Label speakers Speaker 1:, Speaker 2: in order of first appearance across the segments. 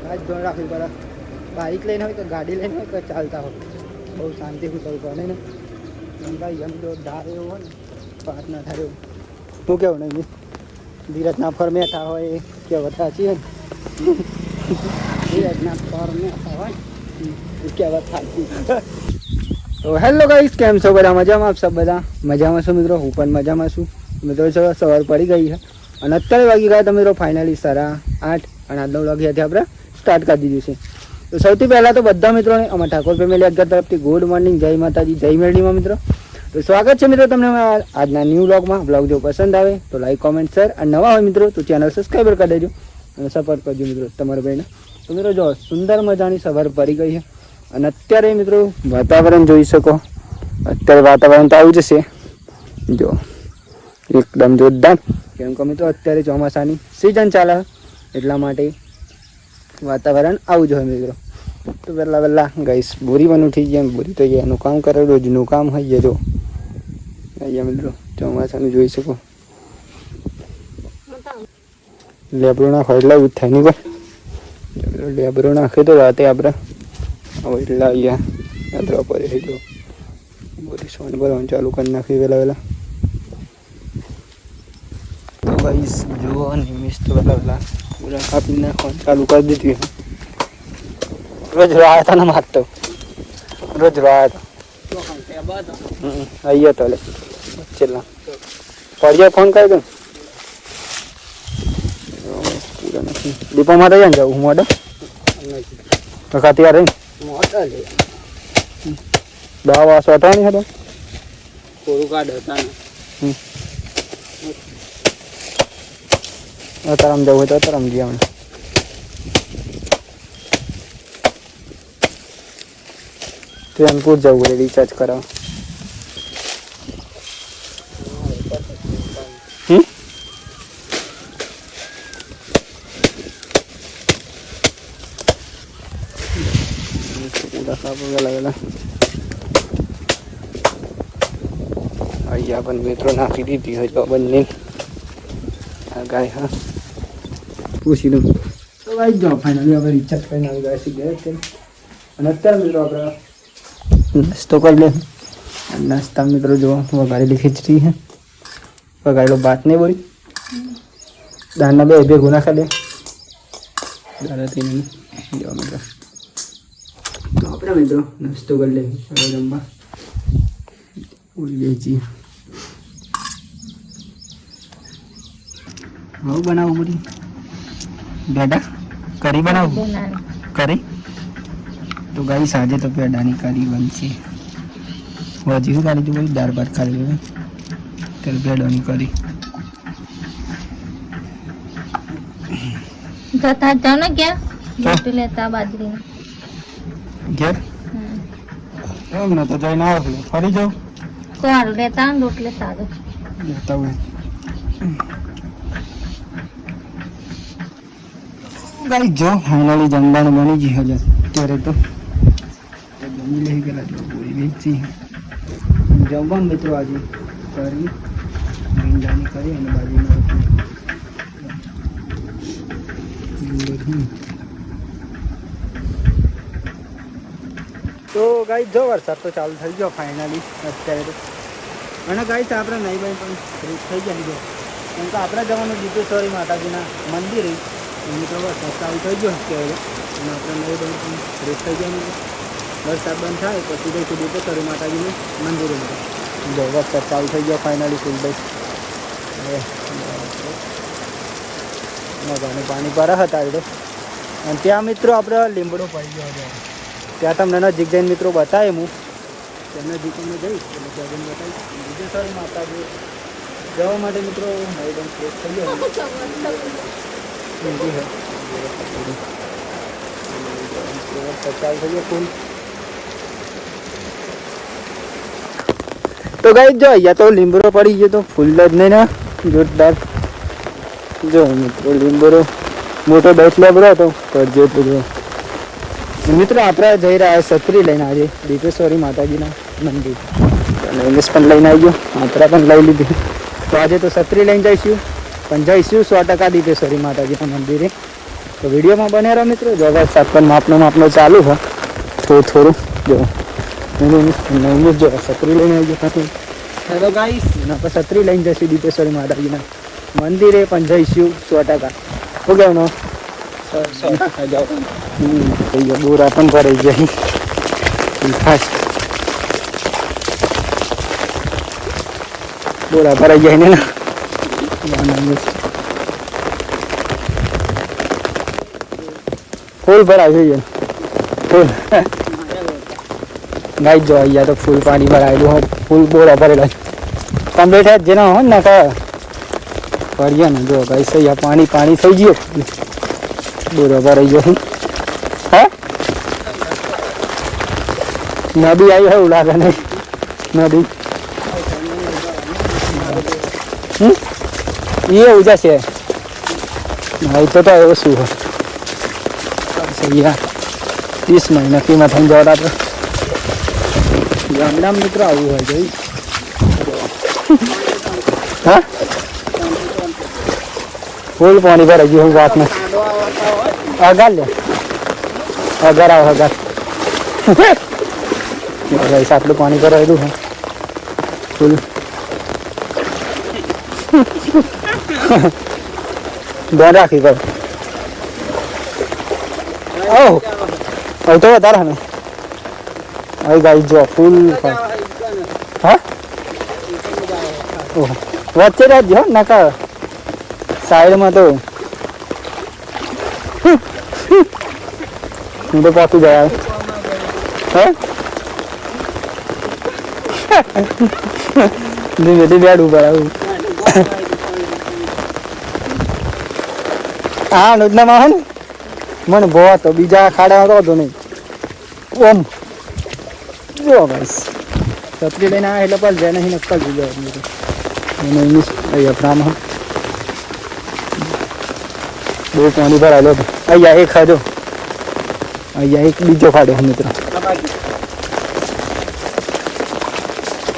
Speaker 1: આ જ ધોરણ રાખવી પડે. બાઇક લઈને હોય કે ગાડી લઈને હોય કે ચાલતા હોય બહુ શાંતિથી કરવું પડે ને. ભાઈ એમ તો ધાર એવું હોય ને વાત ના થાય એવું. શું કેવું નહીં ધીરજના ફરમેઠા હોય કે બધા છીએ ને ધીરજના ફરમેઠા હોય કે બધા. તો હેલો ગાઈસ, કેમ છો બધા? મજામાં? આપ સબ બધા મજામાં છો મિત્રો? હું પણ મજામાં છું મિત્રો. સવાર પડી ગઈ છે અને અત્યારે વાગી ગયા તો મિત્રો ફાઇનલી 8:30 અને આજનો વ્લોગ અહીંયાથી આપણે સ્ટાર્ટ કરી દીધું છે. તો સૌથી પહેલાં તો બધા મિત્રોને અમારા ઠાકોર ફેમિલી અગર તરફથી ગુડ મોર્નિંગ, જય માતાજી, જય મેરડીમાં મિત્રો. તો સ્વાગત છે મિત્રો તમને આજના ન્યૂ વ્લોગમાં. વ્લોગ જો પસંદ આવે તો લાઈક, કોમેન્ટ, શેર અને નવા હોય મિત્રો તો ચેનલ સબસ્ક્રાઈબર કરી દેજો અને સપોર્ટ કરજો મિત્રો તમારા ભાઈને. તો મિત્રો જો સુંદર મજાની સવાર પડી ગઈ છે અને અત્યારે મિત્રો વાતાવરણ જોઈ શકો. અત્યારે વાતાવરણ તો આવી જશે જો એકદમ જોરદાર, કેમ કે મિત્રો અત્યારે ચોમાસાની સિઝન ચાલે એટલા માટે વાતાવરણ આવું જોઈએ મિત્રો. તો વહેલા ગાઈસ બોરી પણ ઉઠી ગયા. બોરી તો એનું કામ કરે, રોજનું કામ હોય છે. જો અહીંયા મિત્રો ચોમાસાનું જોઈ શકો. લેબરો નાખો એટલે એવું થાય નહીં કોઈ. લેબરો નાખે તો રાતે આપણે હવે એટલા અહીંયા યાત્રા પર જો બોરી સોન ભરવાનું ચાલુ કરી નાખી વહેલા. તો ગાઈસ જુઓ નિમિષ તો વહેલા પૂરા કાપી નાખવાનું ચાલુ કરી દીધી. રોજ રાહ હતા ને મારતો રોજ રાહ હતા અહીંયા તો લે છેલ્લા પડ્યા ફોન કરી દઉં પૂરા નથી. દીપો માટે જાય ને જવું મોડે તો ખાતી રહી દવા સોટવાની હતા થોડું કાઢ હતા ને તરમ જવું હોય તો તરમ ગયા મને. ટ્રેનપુર જવું હોય રિચાર્જ કરાવ. અહીંયા પણ મિત્રો નાખી દીધી હોય તો બંને ગાય. હા પૂછી દઉં તો આવી જાઓ. ફાઇનલી આપણે રિચાર્જ કરીને આવી ગયા છીએ અને અત્યારે મિત્રો આપણે નાસ્તો કરી લે. નાસ્તા મિત્રો જો વઘારેલી ખીચડી છે, વઘારેલો ભાત નહીં બોલી દાળના બે ભેગું નાખા દે દાળાથી જો મિત્રો. તો આપણે મિત્રો નાસ્તો કરી લે હવે જમવા ઉડી જાય છીએ. હવે બનાવું બધી બેટા કરી બનાવું કરી તો ગાઈ સાંજે તો પેડાની કરી બનશે. હજી શું ખાલી તું દાળ ભાત ખાલી લેવા ત્યારે પેડાની કરી
Speaker 2: જતા જાવ ને ક્યાં રોટી લેતા બાજરીની
Speaker 1: ઘેર એમ ને તો જઈને આવો ફરી જાઉં
Speaker 2: સારું લેતા ને રોટલી લેતા આવજો.
Speaker 1: લેતા હોય ગાઈ જો ફાઇનલી જમવાનું બની ગયું હજુ અત્યારે તો જમી લઈ ગયેલા જો પૂરી વેચી જમવાનું મિત્રો આજે કરી ભીંડાની કરી અને બાજુમાં તો ગાઈ જો વરસાદ તો ચાલુ થઈ ગયો ફાઇનલી અત્યારે તો. અને ગાઈ આપણે નહીં ભાઈ પણ ફ્રેશ થઈ ગયા જો કેમ કે આપણે જવાનું દીપેશ્વરી માતાજીના મંદિરે મિત્રો વરસાદ ચાલુ થઈ ગયો અત્યારે અને આપણે નહીં ભાઈ પણ ફ્રેશ થઈ ગયા. વરસાદ બંધ થાય પછી જઈશું દીપેશ્વરી માતાજીનું મંદિરે. જો વરસાદ ચાલુ થઈ ગયો ફાઇનલી ફૂલભાઈ હવે મજાનું પાણી પર હતા એટલે. અને ત્યાં મિત્રો આપણે લીમડો પડી ગયો હતો ત્યાં તમને નજીક જઈને મિત્રો બતાવે હું ત્યાં નજીક અમે જઈશ એટલે ત્યાં જઈને બતાવીશ. દીપેશ્વરી માતાજી જવા માટે મિત્રો એકદમ ફ્રેશ થઈ ગયો ચાલુ થઈ ગયો ફૂલ. તો ગાઈ જો અહીંયા તો લીંબડો પડી ગયો તો ફૂલ જ નહીં ને જોરદાર. જો મિત્રો લીંબડો મોટો 10 લેબડો હતો કરજો તો જો મિત્રો આપણે જઈ રહ્યા છત્રી લઈને આજે દીપેશ્વરી માતાજીના મંદિર. ઇંગ્લિશ પણ લઈને આવી ગયો, માત્રા પણ લઈ લીધી. તો આજે તો છત્રી લઈને જઈશું પણ જઈશું 100% દીપેશ્વરી માતાજીના મંદિરે. તો તો વિડીયોમાં બને રહો મિત્રો. જો વરસાદ પણ માપનો ચાલુ છે થોડું જો નવમીસ જો છત્રી લઈને આવી ગયો. હેલો ગાઈસ, આપણે છત્રી લઈને જઈશું દીપેશ્વરી માતાજીના મંદિરે પણ જઈશું 100%. શું કહેવાનું? બોરા પણ ભરાઈ જાય ખાસ બોરા ભરાઈ જાય ને ફૂલ ભરાય જોઈએ ફૂલ ગાઈ જો અહીંયા તો ફૂલ પાણી ભરાયેલું હોય ફૂલ બોરા ભરેલા કમ્પ્લીટ જ જેના હોય ને કા ભરીએ ને જો ગાઈસ અહીંયા પાણી થઈ ગયો બોરા ભરાઈ ગયો. હે નદી આવી હોય એવું લાગે નહીં નદી એ ઉજા છે ભાઈ તો એવું શું હોય 20 મહિના કીમાં થઈને જવા તો ગામડામાં મિત્રો આવું હોય જોઈ. હા ફૂલ પાણી ભરાઈ ગયું વાત ને અગાર લે અગાર આવો અગાર આટલું પાણી ભરાયેલું છે ફૂલ ધ્યાન રાખવી પડે. તો વધારે ને હવે ગાઈ જો ફૂલ હા વચ્ચે રાખજો નાકા સાઈડમાં તો હું તો પહોંચી જાય હે ધીમે ધીમે બેડ ઉપર આવું હા નદનામાં હે ને મને બહુ હતો બીજા ખાડામાં તો નહીં ઓમ જો બસ છત્રી લઈને આ એટલે પણ જાય નહીં નક્કલ થઈ જાય ઇંગ્લિશ અહીંયા ફ્રામ બહુ પાણી ભરાયેલો હતો. અહીંયા એક ખાધો અહીંયા એક બીજો ખાડો મિત્રો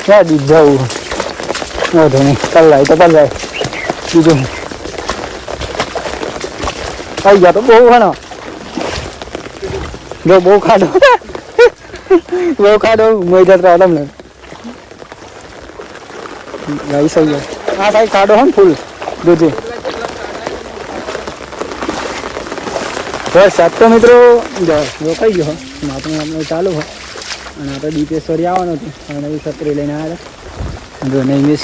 Speaker 1: ક્યાં બીજ જવું વધુ નહીં કલાય તો પલાય બીજું અહીંયા તો બહુ હે ને જો બહુ ખાડો મળી જતો તમને ગાઈ સહી હા ભાઈ ખાડો હે ને ફૂલ જોજે વરસાદ તો મિત્રો રોકાઈ ગયો આપણે ચાલુ હોય અને આપણે દીપેશ્વરી આવવાનું હતું અને એ છત્રી લઈને આવ્યા જો નહીં મિસ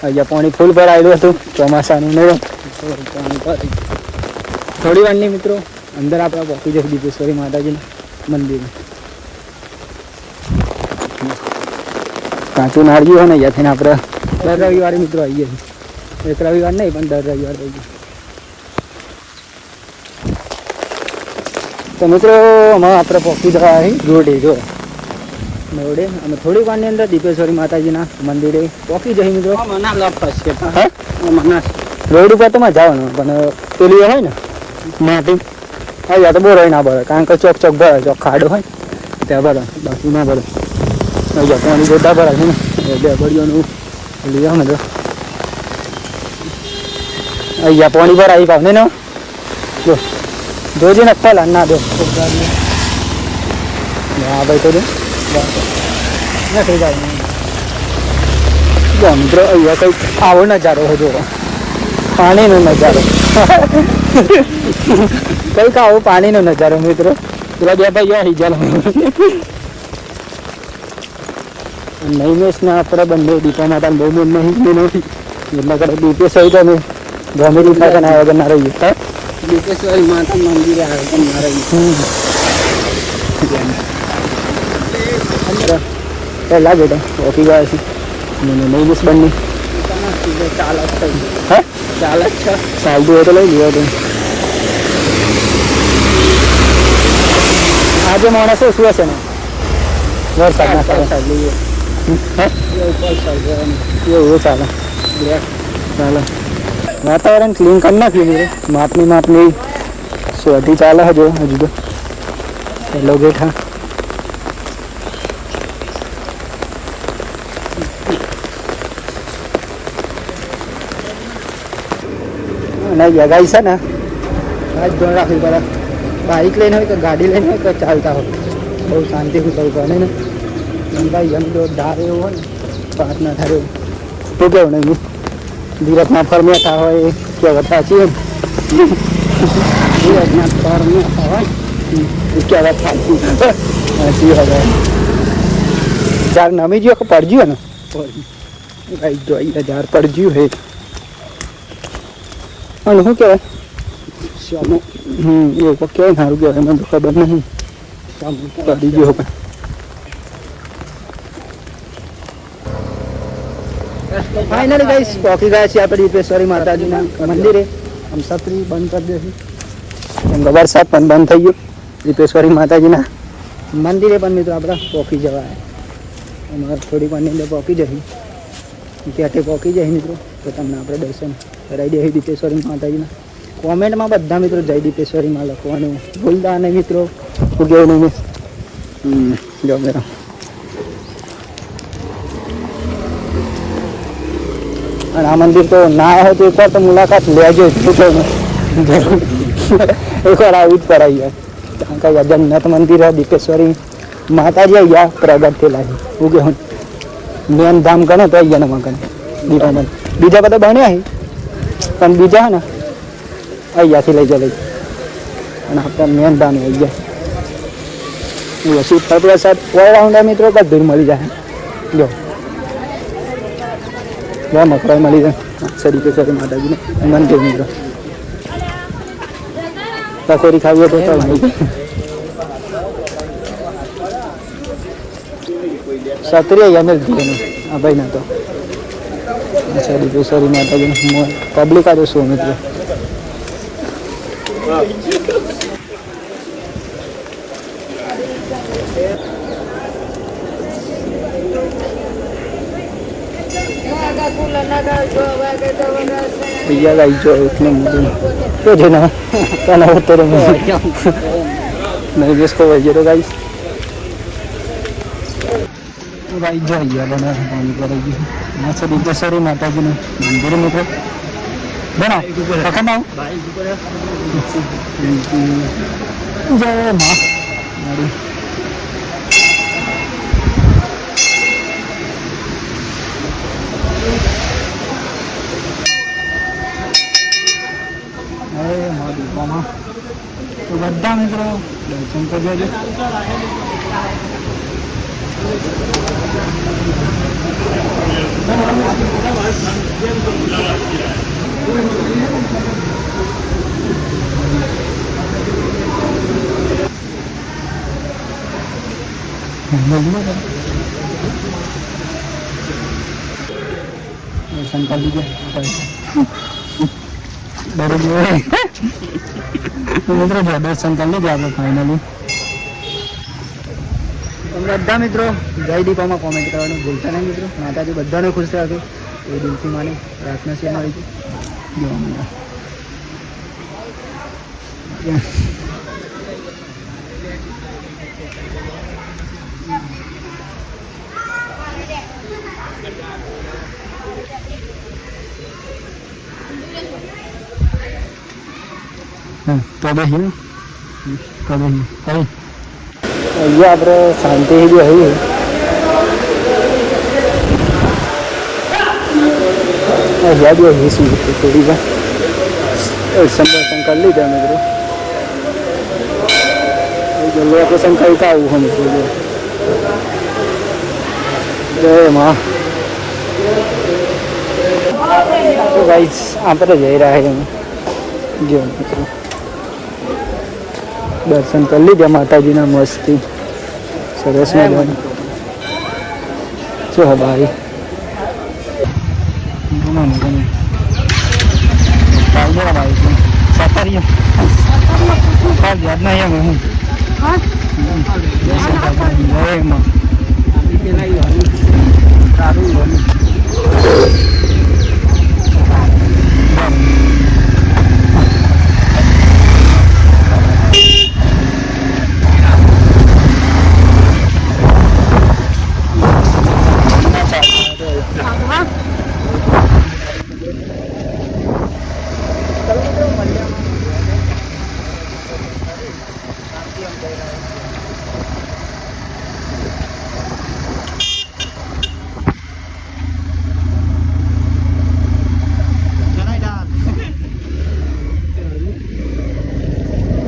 Speaker 1: અહીંયા પાણી ફૂલ ભરાયેલું હતું ચોમાસાનું નહીં પાણી ભરાય થોડી વારની મિત્રો અંદર આપણે પહોંચી જશે દીપેશ્વરી માતાજીના મંદિરે. કાચું નાળિયું હોય ને અહીંયાથી આપણે દર રવિવારે મિત્રો આવીએ છીએ. એક રવિવાર નહીં પણ દર રવિવાર આવીએ. તો મિત્રો આમાં આપણે પહોંચી જવા રોડે જો રોડે અને થોડી વારની અંદર દીપેશ્વરી માતાજીના મંદિરે પહોંચી જઈએ મિત્રો. રોડ ઉપર તો માં જવાનું પણ પેલી હોય ને માટી અહીંયા તો બહુ રહી ના ભરે કારણ કે ચોક ભરે ચોક ખાડો હોય ત્યાં ભરે બાકી ના ભરે. અહીંયા પાણી બધા ભરાય છે ને બે બળીઓનું પેલી આવે ને તો અહીંયા પાણી ભરાય પાવ ને જો જોજે ને ખોલા ના દો હા ભાઈ તો નથી જાય જો મિત્રો અહીંયા કંઈક આવો નજારો હોય જો પાણીનો નજારો કંઈક આવો પાણીનો નજારો મિત્રો. પેલા બે ભાઈ હિજાલ નહીં મેસ ને આપણે બંને દીપા માતા બહુ મેં નહીં નથી એટલે કરે દીપેશ્વરી તમે ગમે રીતના પણ આવ્યા વગર ના રહીએ હે દીપેશ્વરી માતા મંદિરે આવે પણ ના રહીએ પહેલા બેટા ઓફી ગયા છે નહીં મેસ બંને ચાલક હે ચાલક છે ચાલતું હોય તો લઈ લીધો તમે. આજે માણસો શું હશે ને વરસાદના વરસાદ લઈએ એવું ચાલે ચાલે વાતાવરણ ક્લીન કરી નાખ્યું માપની શોધી ચાલે હજુ તો પહેલો ગેટ હા અને જગાઈ છે ને આ જ ધોરણ રાખવી પડે. બાઇક લઈને હોય કે ગાડી લઈને હોય તો ચાલતા હોય બહુ શાંતિથી થવું પડે ને. ભાઈ એમ તો ધારે એવું હોય ને પાસ ના થાય એવું તો કેવું નહીં ધીરજના ફરમેટા હોય કે વતા છીએ ધીરજના ફરમેટા હોય કે વતા છીએ ઝાડ નમી ગયો કે પડજ્યો ને ભાઈ જોઈએ ઝાડ પડજ્યું હે અને શું કહેવાય એવું કહેવાય સારું કહેવાય મને તો ખબર નહીં પડી ગયો પણ ફાઇનલી ગાઈસ પહોંચી ગયા છીએ આપણે દીપેશ્વરી માતાજીના મંદિરે. આમ છત્રી બંધ કરી દેશે કેમ કે વરસાદ પણ બંધ થઈ ગયો. દીપેશ્વરી માતાજીના મંદિરે પણ મિત્રો આપણે પહોંચી જવાય. અમારે થોડીક વારની અંદર પહોંચી જશે પેટે પહોંચી જાય મિત્રો તો તમને આપણે દર્શન કરાવી દઈએ દીપેશ્વરી માતાજીના. કોમેન્ટમાં બધા મિત્રો જય દીપેશ્વરીમાં લખવાનું ભૂલતા નહીં મિત્રો. શું કહેવું નહીં જો મેરા અને આ મંદિર તો ના હોય તો એકવાર તો મુલાકાત લેજો એકવાર આવી જ પડાઈ જાય. કારણ કે જગન્નાથ મંદિર દીપેશ્વરી માતાજી આવી ગયા પ્રગટ થયેલા છે. શું કે મેન ધામ ગણે તો આવી ગયા ને મગન દીપામાં બીજા બધા બન્યા છે પણ બીજા ને અહીંયાથી લઈ જાય અને આપણે મેન ધામ આવી ગયા. શિવ પ્રસાદ ઓલરાઉન્ડર મિત્રો બધું મળી જાય. જો બહુ મકરાઈ મળી જાય દીપેશ્વરી માતાજીને મંદિર મિત્રો. પકોડી ખાવી તો ચાલ સત્રી અમે જીને આ ભાઈ ના તો દીપેશ્વરી માતાજીને પબ્લિક આ તો શું મિત્રો भैया गाई जो इतने तो जो ना कहना होते रहे नहीं जिसको भैया तो गाइस गाई जो भैया बना पानी करेगी मैं से दीपेश्वरी माता जी ने मंदिर में तो बना पकड़ना जय माँ तो બધા મિત્રો દર્શન કરી લેજો. દર્શન કરી લીધે બરોબર મિત્રો દર્શન કરી લીધે આપણે ફાઇનલી. બધા મિત્રો જય દીપામાં કોમેન્ટ કરવાનું ભૂલતા નહીં મિત્રો. માતાજી બધાને ખુશ રાખે એ દિલથી માની પ્રાર્થના છે અમારી. તો બેસી તો બેસી કઈ અહીંયા આપણે શાંતિ બી આવી અહીંયા બી આવી થોડી વાર સંભાષણ કરી લીધા મિત્રો. જલ્દી આપણે શંકાઈ આવું હોય મિત્રો. જય માં તો ગાઈસ આપણે જઈ રહ્યા છીએ જો મિત્રો દર્શન કરી લીધા માતાજીના મસ્તી સરસ મજાનું જો ભાઈ યાદ નહીં અમે હું સારું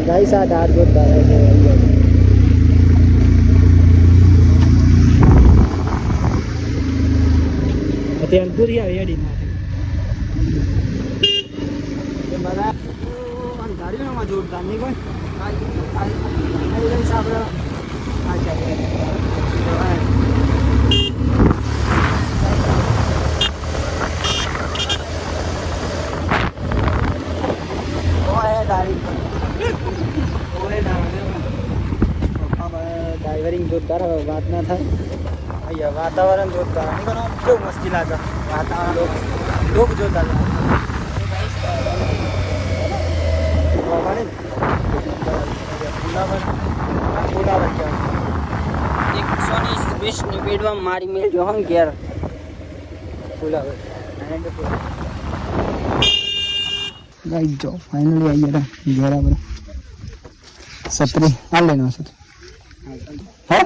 Speaker 1: ગાઈસ આ ડાર જોરદાર છે અત્યારે પૂરી આવી હેડી ના ગાડીઓમાં જોરદાર નહીં કોઈ ડ્રાઈવરિંગ જોરદાર હવે વાત ના થાય અહીંયા વાતાવરણ જોરદાર નહીં કરો કેવું મસ્તી લાગે વાતાવરણ લોક જોરદાર મારી મેલ જો હમ ઘેર ગાઈસ જો ફાઇનલી આવી ગયા ઘેર આપણે સત્રી હાલ લેનો સત્રી હા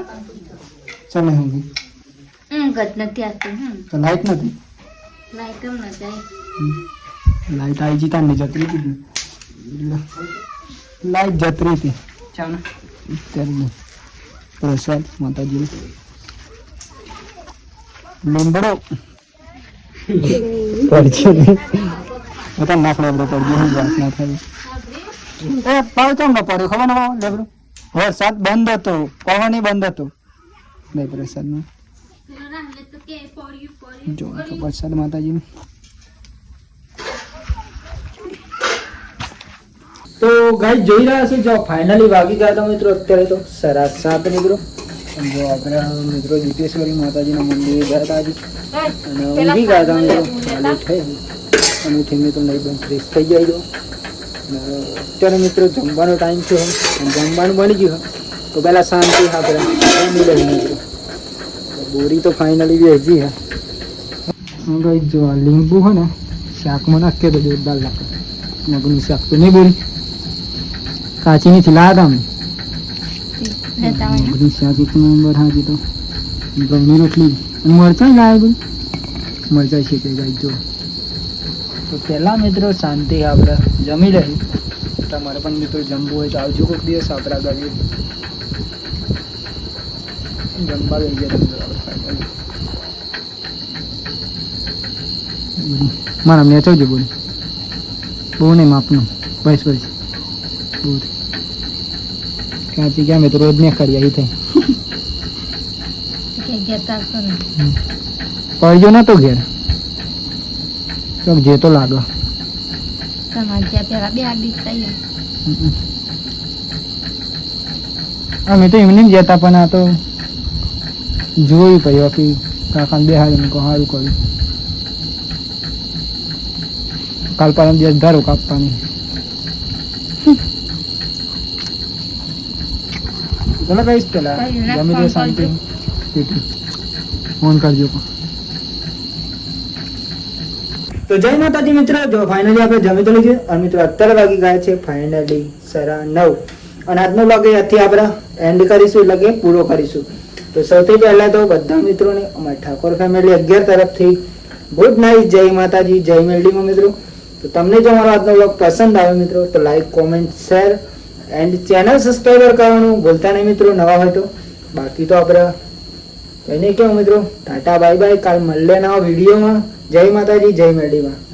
Speaker 1: ચાલે હું
Speaker 2: ગત નથી આવતી
Speaker 1: તો લાઈટ નથી
Speaker 2: લાઈટ કેમ ન જાય
Speaker 1: લાઈટ આવી જતા ને જતરી હતી લાઈટ જતરી હતી ચાલો અત્યારે પ્રસાદ માતાજી લીંબડો પડશે બતા નાખ લેબડો પડશે હું વાત ના થાય એ પાવ ચમ ન પડ્યો ખબર ના લેબડો વરસાદ બંધ હતો પવન બંધ હતો નહીં પ્રસાદમાં જો તો પ્રસાદ માતાજીનો તો ગાઈસ જોઈ રહ્યા છો જો ફાઇનલી વાગી ગયા હતા મિત્રો અત્યારે તો 7:30 મિત્રો જો આપણે મિત્રો દીપેશ્વરી માતાજીના મંદિરે ગયા હતા આજે અને ઊંઘી ગયા હતા મિત્રો અને ઉઠીને તો નહીં બંધ ફ્રેશ થઈ જાય તો અત્યારે મિત્રો જમવાનો ટાઈમ છે જમવાનું બની ગયું તો પહેલાં શાંતિ આપણે જમી લઈએ મિત્રો બોરી તો ફાઇનલી વેચી હા ગાઈસ જો આ લીંબુ હોય ને શાકમાં નાખીએ તો જોરદાર લાગે મગનું શાક તો નહીં બોરી કાચી નથી લાયા હતા મગનું શાક એક નંબર હાજી તો ઘઉંની રોટલી અને મરચાં લાવ્યા બધું મરચાં છે કે ગાઈસ જો તો પહેલાં મિત્રો શાંતિ આપણે જમી લઈએ તમારે પણ મિત્રો જમવું હોય તો આવજો કોઈક દિવસ આપણા ઘરે જમવા લઈ જાય મારા મેં ચોજો બોલ બહુ નહીં માપનું બસ બસ બહુ કાચી ગયા મેં તો રોજ ને કરી આવી થાય પડજો નતો ઘેર ચોક જે તો લાગે અમે તો એમને જ જતા પણ આ તો જોયું પડ્યું કે કાકા બેહાડીને સારું કર્યું કાલ પરમ દિવસ ધારો કાપવાની બોલો કહીશ પેલા જમી દે શાંતિ ફોન કરજો તો જય માતાજી મિત્રો જો ફાઇનલી આપણે જમી તો લીધું અને મિત્રો અત્યારે વાગી ગયા છે ફાઇનલી 9:30 અને આજનો વ્લોગ અહીંયાથી આપણે એન્ડ કરીશું એટલે કે પૂરો કરીશું તો સૌથી પહેલા તો બધા મિત્રોને અમારા ઠાકોર ફેમિલી 11 તરફથી ગુડ નાઇટ જય માતાજી જય મેલડીમાં મિત્રો તો તમને જો અમારો આજનો વ્લોગ પસંદ આવે મિત્રો તો like comment share and channel subscriber કરવાનું ભૂલતા નહીં મિત્રો નવા હોય તો બાકી તો આપણે કંઈ નહીં કેવું મિત્રો ટાટા બાય બાય કાલ મળીએ નવા વિડીયોમાં જય માતાજી જય મેલડીમાં